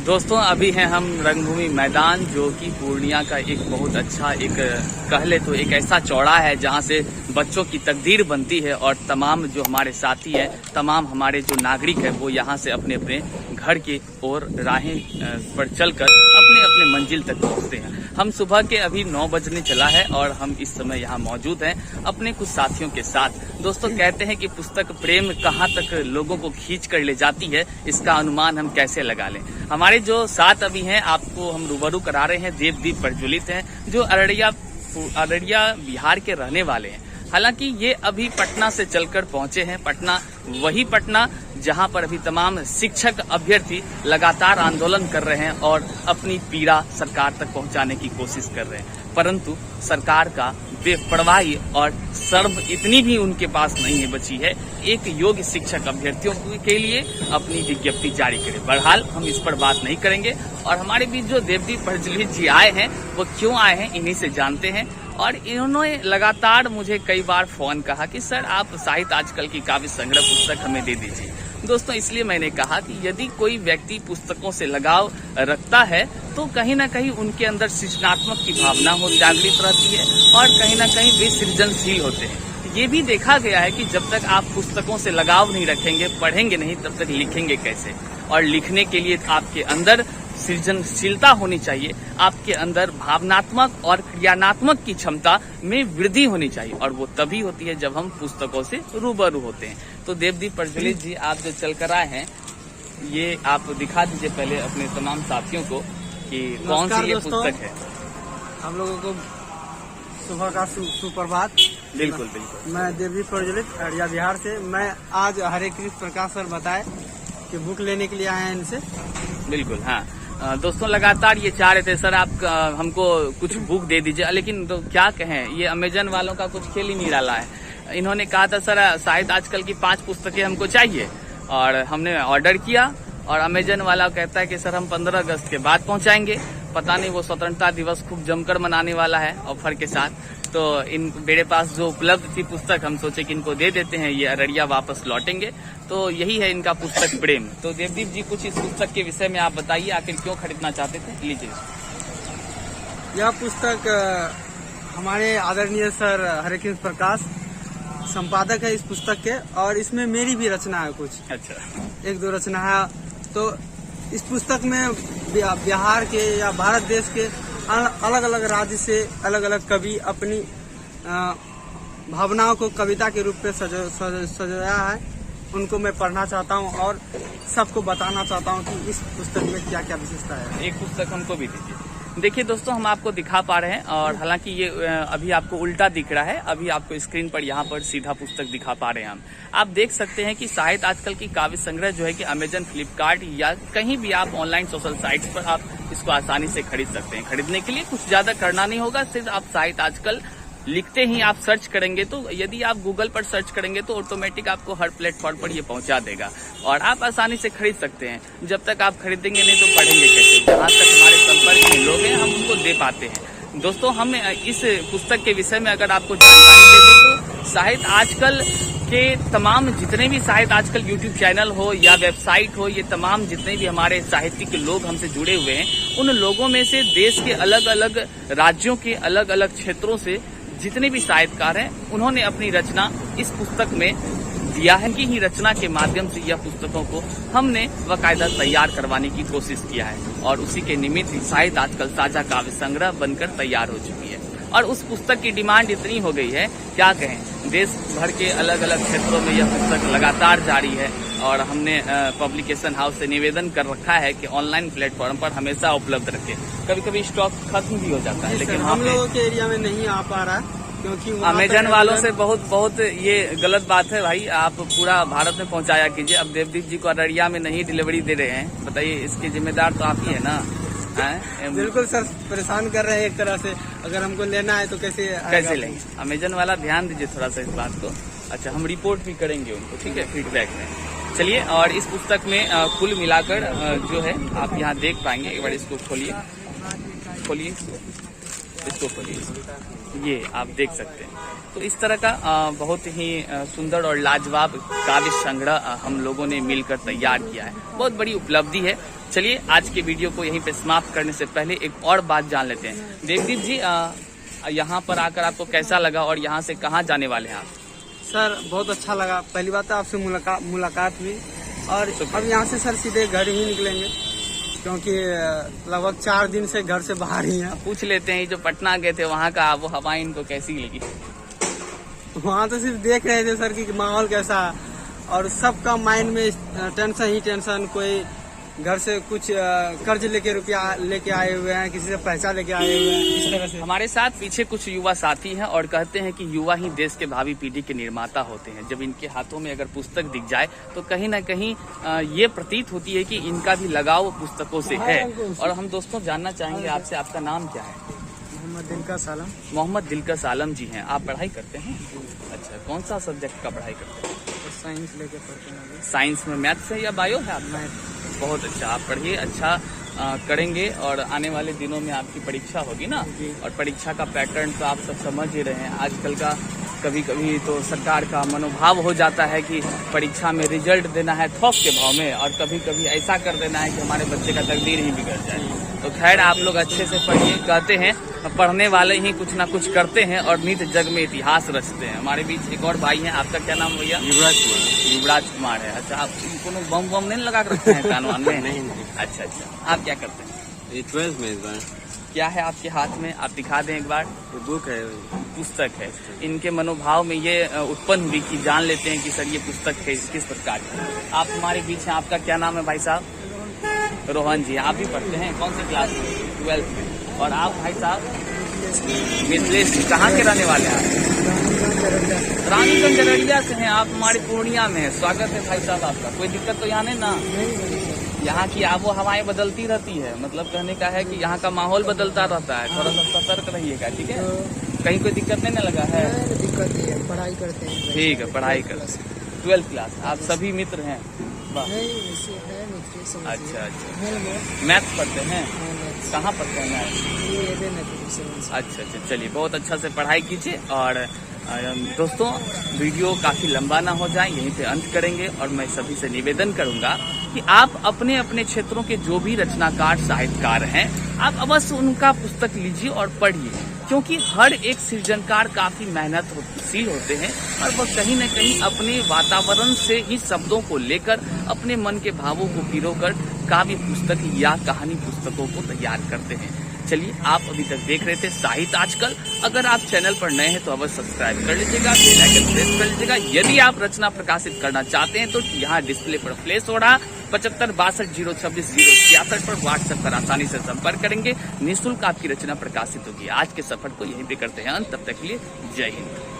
दोस्तों अभी हैं हम रंगभूमि मैदान, जो कि पूर्णिया का एक बहुत अच्छा एक कह ले तो एक ऐसा चौड़ा है जहां से बच्चों की तकदीर बनती है और तमाम जो हमारे साथी हैं, तमाम हमारे जो नागरिक हैं, वो यहां से अपने अपने घर की ओर राहें पर चलकर अपने अपने मंजिल तक पहुंचते हैं। हम सुबह के अभी 9 बजने चला है और हम इस समय यहाँ मौजूद हैं अपने कुछ साथियों के साथ। दोस्तों कहते हैं कि पुस्तक प्रेम कहाँ तक लोगों को खींच कर ले जाती है, इसका अनुमान हम कैसे लगा लें। हमारे जो साथ अभी हैं, आपको हम रूबरू करा रहे हैं, देवदीप प्रज्वलित हैं, जो अररिया बिहार के रहने वाले हैं। हालांकि ये अभी पटना से चलकर पहुंचे हैं। पटना वही पटना जहां पर अभी तमाम शिक्षक अभ्यर्थी लगातार आंदोलन कर रहे हैं और अपनी पीड़ा सरकार तक पहुंचाने की कोशिश कर रहे हैं, परंतु सरकार का बेपरवाही और शर्म इतनी भी उनके पास नहीं है बची है एक योग्य शिक्षक अभ्यर्थियों के लिए अपनी विज्ञप्ति जारी करे। बहरहाल हम इस पर बात नहीं करेंगे और हमारे बीच जो देवदीप प्रज्वलित जी आए हैं वो क्यों आए हैं इन्हीं से जानते हैं। और इन्होंने लगातार मुझे कई बार फोन कहा कि सर आप साहित्य आजकल की काव्य संग्रह पुस्तक हमें दे दीजिए। दोस्तों इसलिए मैंने कहा कि यदि कोई व्यक्ति पुस्तकों से लगाव रखता है तो कहीं ना कहीं उनके अंदर सृजनात्मक की भावना हो जागृत रहती है और कहीं ना कहीं वे सृजनशील होते हैं। ये भी देखा गया है कि जब तक आप पुस्तकों से लगाव नहीं रखेंगे, पढ़ेंगे नहीं, तब तक लिखेंगे कैसे। और लिखने के लिए आपके अंदर सृजनशीलता होनी चाहिए, आपके अंदर भावनात्मक और क्रियात्मक की क्षमता में वृद्धि होनी चाहिए और वो तभी होती है जब हम पुस्तकों से रूबरू होते हैं। तो देवदीप प्रज्वलित जी आप जो चल कर आए हैं, ये आप दिखा दीजिए पहले अपने तमाम साथियों को कि कौन सी ये पुस्तक है। हम लोगों को सुबह का सुप्रभात। बिल्कुल बिल्कुल। मैं देवदीप प्रज्वलित अररिया बिहार से। मैं आज हरे कृष्ण प्रकाश सर बताए कि बुक लेने के लिए आए हैं इनसे। बिल्कुल हाँ। दोस्तों लगातार ये चाह रहे थे सर आप हमको कुछ बुक दे दीजिए, लेकिन तो क्या कहें, ये अमेजन वालों का कुछ खेल ही नहीं डाला है। इन्होंने कहा था सर शायद आजकल की 5 पुस्तकें हमको चाहिए और हमने ऑर्डर किया और अमेजन वाला कहता है कि सर हम 15 अगस्त के बाद पहुंचाएंगे। पता नहीं वो स्वतंत्रता दिवस खूब जमकर मनाने वाला है ऑफर के साथ। तो इन मेरे पास जो उपलब्ध थी पुस्तक, हम सोचे कि इनको दे देते हैं, ये अररिया वापस लौटेंगे। तो यही है इनका पुस्तक प्रेम। तो देवदीप जी कुछ इस पुस्तक के विषय में आप बताइए, आखिर क्यों खरीदना चाहते थे। लीजिए। यह पुस्तक हमारे आदरणीय सर हरे कृष्ण प्रकाश संपादक है इस पुस्तक के, और इसमें मेरी भी रचना है कुछ। अच्छा। 1-2 रचना है। तो इस पुस्तक में बिहार के या भारत देश के अलग अलग राज्य से अलग अलग कवि अपनी भावनाओं को कविता के रूप में सजाया है। उनको मैं पढ़ना चाहता हूँ और सबको बताना चाहता हूँ कि इस पुस्तक में क्या क्या विशेषता है। एक पुस्तक हमको भी दीजिए। देखिए दोस्तों, हम आपको दिखा पा रहे हैं और हालांकि ये अभी आपको उल्टा दिख रहा है, अभी आपको स्क्रीन पर यहाँ पर सीधा पुस्तक दिखा पा रहे हैं हम। आप देख सकते हैं कि साहित्य आजकल की काव्य संग्रह जो है कि अमेजन, फ्लिपकार्ट या कहीं भी आप ऑनलाइन सोशल साइट्स पर आप इसको आसानी से खरीद सकते हैं। खरीदने के लिए कुछ ज्यादा करना नहीं होगा, सिर्फ आप साहित्य आजकल लिखते ही आप सर्च करेंगे तो यदि आप गूगल पर सर्च करेंगे तो ऑटोमेटिक आपको हर प्लेटफॉर्म पर ये पहुंचा देगा और आप आसानी से खरीद सकते हैं। जब तक आप खरीदेंगे नहीं तो पढ़ेंगे कैसे। जहां तक हमारे संपर्क में लोग हैं हम उनको दे पाते हैं। दोस्तों हम इस पुस्तक के विषय में अगर आपको जानकारी देते तो साहित्य आजकल के तमाम जितने भी साहित्य आजकल यूट्यूब चैनल हो या वेबसाइट हो, ये तमाम जितने भी हमारे साहित्यिक लोग हमसे जुड़े हुए हैं, उन लोगों में से देश के अलग अलग राज्यों के अलग अलग क्षेत्रों से जितने भी साहित्यकार हैं उन्होंने अपनी रचना इस पुस्तक में दिया है। की ही रचना के माध्यम से यह पुस्तकों को हमने बाकायदा तैयार करवाने की कोशिश किया है और उसी के निमित्त साहित्य आजकल साझा काव्य संग्रह बनकर तैयार हो चुकी है। और उस पुस्तक की डिमांड इतनी हो गई है, क्या कहें, देश भर के अलग अलग क्षेत्रों में यह पुस्तक लगातार जारी है और हमने पब्लिकेशन हाउस से निवेदन कर रखा है कि ऑनलाइन प्लेटफॉर्म पर हमेशा उपलब्ध रखें। कभी कभी स्टॉक खत्म भी हो जाता है, लेकिन हम लोगों के एरिया में नहीं आ पा रहा है क्योंकि अमेजन वालों से बहुत ये गलत बात है भाई। आप पूरा भारत में पहुंचाया कीजिए। अब देवदीप जी को अररिया में नहीं डिलीवरी दे रहे हैं, बताइए इसके जिम्मेदार तो आप ही है ना। बिल्कुल सर, परेशान कर रहे हैं एक तरह से। अगर हमको लेना है तो कैसे लेंगे। अमेजन वाला ध्यान दीजिए थोड़ा सा इस बात को। अच्छा, हम रिपोर्ट भी करेंगे उनको, ठीक है, फीडबैक में। चलिए, और इस पुस्तक में कुल मिलाकर जो है आप यहाँ देख पाएंगे। एक बार इसको खोलिए, इसको खोलिए, ये आप देख सकते हैं। तो इस तरह का बहुत ही सुंदर और लाजवाब काव्य संग्रह हम लोगों ने मिलकर तैयार किया है। बहुत बड़ी उपलब्धि है चलिए आज के वीडियो को यहीं पे समाप्त करने से पहले एक और बात जान लेते हैं। देवदीप जी, यहाँ पर आकर आपको कैसा लगा और यहाँ से कहाँ जाने वाले हैं आप? सर बहुत अच्छा लगा, पहली बात तो आपसे मुलाकात हुई और अब यहाँ से सर सीधे घर ही निकलेंगे क्योंकि लगभग 4 दिन से घर से बाहर ही हैं। पूछ लेते हैं, जो पटना गए थे वहाँ का आबो हवा इनको कैसी लगी? वहाँ तो सिर्फ देख रहे थे सर कि माहौल कैसा है और सबका माइंड में टेंशन ही टेंशन। कोई घर से कुछ कर्ज लेके रुपया लेके आए हुए हैं, किसी से पैसा लेके आए हुए हैं, इस तरह से। हमारे साथ पीछे कुछ युवा साथी हैं और कहते हैं कि युवा ही देश के भावी पीढ़ी के निर्माता होते हैं। जब इनके हाथों में अगर पुस्तक दिख जाए तो कहीं ना कहीं ये प्रतीत होती है कि इनका भी लगाव पुस्तकों से है। और हम दोस्तों जानना चाहेंगे आपसे, आपका नाम क्या है? मोहम्मद दिलकश आलम। मोहम्मद दिलकश आलम जी हैं। आप पढ़ाई करते हैं? अच्छा, कौन सा सब्जेक्ट का पढ़ाई करते हैं? साइंस लेके पढ़ते हैं। साइंस में मैथ्स है या बायो है आप? बहुत अच्छा, आप पढ़िए, अच्छा करेंगे और आने वाले दिनों में आपकी परीक्षा होगी ना। और परीक्षा का पैटर्न तो आप सब समझ ही रहे हैं। आजकल का कभी कभी तो सरकार का मनोभाव हो जाता है कि परीक्षा में रिजल्ट देना है थोक के भाव में, और कभी कभी ऐसा कर देना है कि हमारे बच्चे का तकदीर ही बिगड़ जाए। तो खैर आप लोग अच्छे से पढ़िए। कहते हैं पढ़ने वाले ही कुछ ना कुछ करते हैं और नित जग में इतिहास रचते हैं। हमारे बीच एक और भाई हैं, आपका क्या नाम भैया? युवराज कुमार। युवराज कुमार है। अच्छा, आप कोनो बम बम नहीं लगा कर रखते हैं कान वान में? नहीं। अच्छा, आप क्या करते हैं? ये 12th में इस बार। क्या है आपके हाथ में, आप दिखा दें एक बार? ये बुक है। पुस्तक है। इनके मनोभाव में ये उत्पन्न हुई कि जान लेते हैं कि सर ये पुस्तक है किस प्रकार की। आप हमारे बीच हैं, आपका क्या नाम है भाई साहब? रोहन जी। आप भी पढ़ते हैं? कौन सी क्लास में? 12th में। और आप भाई साहब? मिथिलेश जी। कहाँ के रहने वाले हैं आप? रानीगंज अररिया से हैं। आप हमारे पूर्णिया में हैं। स्वागत है भाई साहब आपका। कोई दिक्कत तो यहाँ नहीं ना? यहाँ की आबो हवाएं बदलती रहती है, मतलब कहने का है कि यहाँ का माहौल बदलता रहता है। थोड़ा सा सतर्क रहिएगा, ठीक है? कहीं कोई दिक्कत नहीं ना लगा है? दिक्कत नहीं है, पढ़ाई करते हैं। ठीक है, पढ़ाई करते हैं। 12th class. आप सभी मित्र हैं? अच्छा, मैथ्स पढ़ते हैं? कहाँ पढ़ते हैं मैथ्स? अच्छा, चलिए बहुत अच्छा से पढ़ाई कीजिए। और दोस्तों वीडियो काफी लंबा ना हो जाए, यहीं पे अंत करेंगे। और मैं सभी से निवेदन करूंगा कि आप अपने अपने क्षेत्रों के जो भी रचनाकार साहित्यकार हैं, आप अवश्य उनका पुस्तक लीजिए और पढ़िए, क्योंकि हर एक सृजनकार काफी मेहनतशील होते हैं और वह कहीं न कहीं अपने वातावरण से ही शब्दों को लेकर अपने मन के भावों को पिरोकर काव्य पुस्तक या कहानी पुस्तकों को तैयार करते हैं। चलिए, आप अभी तक देख रहे थे साहित्य आजकल। अगर आप चैनल पर नए हैं तो अवश्य सब्सक्राइब कर लीजिएगा, बेल आइकन प्रेस कर लीजिएगा। यदि आप रचना प्रकाशित करना चाहते हैं तो यहाँ डिस्प्ले पर फ्लैश हो रहा 75 62 026 066 पर व्हाट्सएप पर आसानी से संपर्क करेंगे। निःशुल्क आपकी रचना प्रकाशित होगी। आज के सफर को यहीं पे करते हैं अंत। तब तक के लिए जय हिंद।